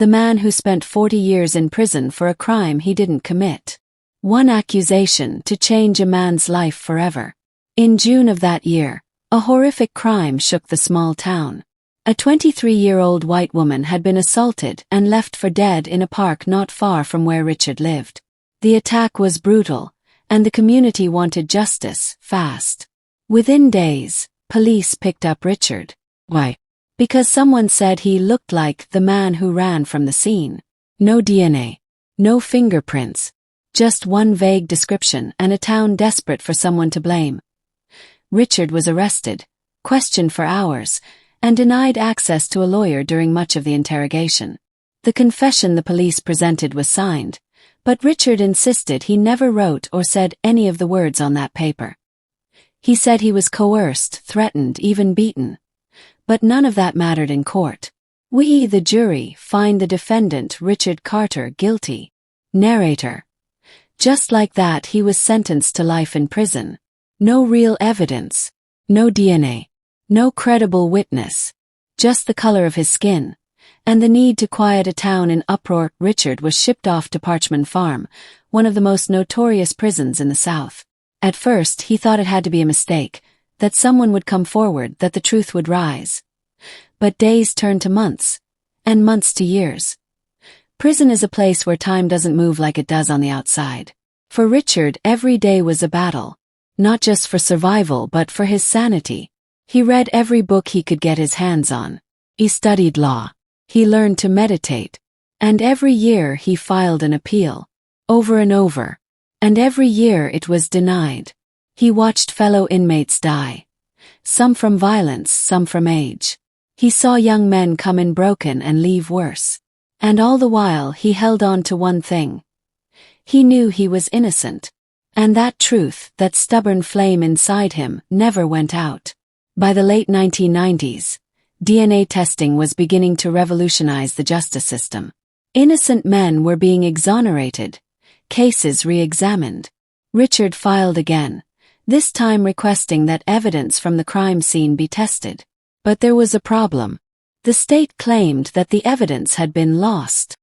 the man who spent 40 years in prison for a crime he didn't commit. One accusation to change a man's life forever. In June of that year, a horrific crime shook the small town. A 23-year-old white woman had been assaulted and left for dead in a park not far from where Richard lived. The attack was brutal, and the community wanted justice, fast. Within days, police picked up Richard. Why? Because someone said he looked like the man who ran from the scene. No DNA. No fingerprints. Just one vague description and a town desperate for someone to blame. Richard was arrested, questioned for hours, and denied access to a lawyer during much of the interrogation. The confession the police presented was signed, but Richard insisted he never wrote or said any of the words on that paper. He said he was coerced, threatened, even beaten. But none of that mattered in court. We, the jury, find the defendant, Richard Carter, guilty. Narrator. Just like that, he was sentenced to life in prison. No real evidence. No DNA. No credible witness. Just the color of his skin. And the need to quiet a town in uproar. Richard was shipped off to Parchman Farm, one of the most notorious prisons in the South. At first, he thought it had to be a mistake, that someone would come forward, that the truth would rise. But days turned to months, and months to years. Prison is a place where time doesn't move like it does on the outside. For Richard, every day was a battle, not just for survival but for his sanity. He read every book he could get his hands on. He studied law. He learned to meditate. And every year he filed an appeal. Over and over. And every year it was denied. He watched fellow inmates die. Some from violence, some from age. He saw young men come in broken and leave worse. And all the while he held on to one thing. He knew he was innocent. And that truth, that stubborn flame inside him, never went out. By the late 1990s, DNA testing was beginning to revolutionize the justice system. Innocent men were being exonerated, cases re-examined. Richard filed again, this time requesting that evidence from the crime scene be tested. But there was a problem. The state claimed that the evidence had been lost.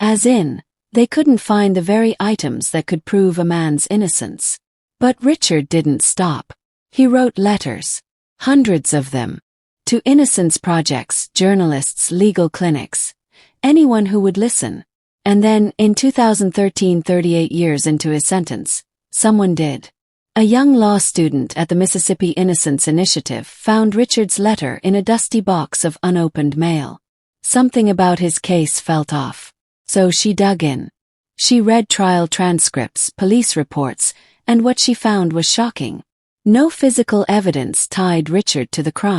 As in, they couldn't find the very items that could prove a man's innocence. But Richard didn't stop. He wrote letters, hundreds of them, to innocence projects, journalists, legal clinics, anyone who would listen. And then, in 2013, 38 years into his sentence, someone did. A young law student at the Mississippi Innocence Initiative found Richard's letter in a dusty box of unopened mail. Something about his case felt off. So she dug in. She read trial transcripts, police reports, and what she found was shocking. No physical evidence tied Richard to the crime.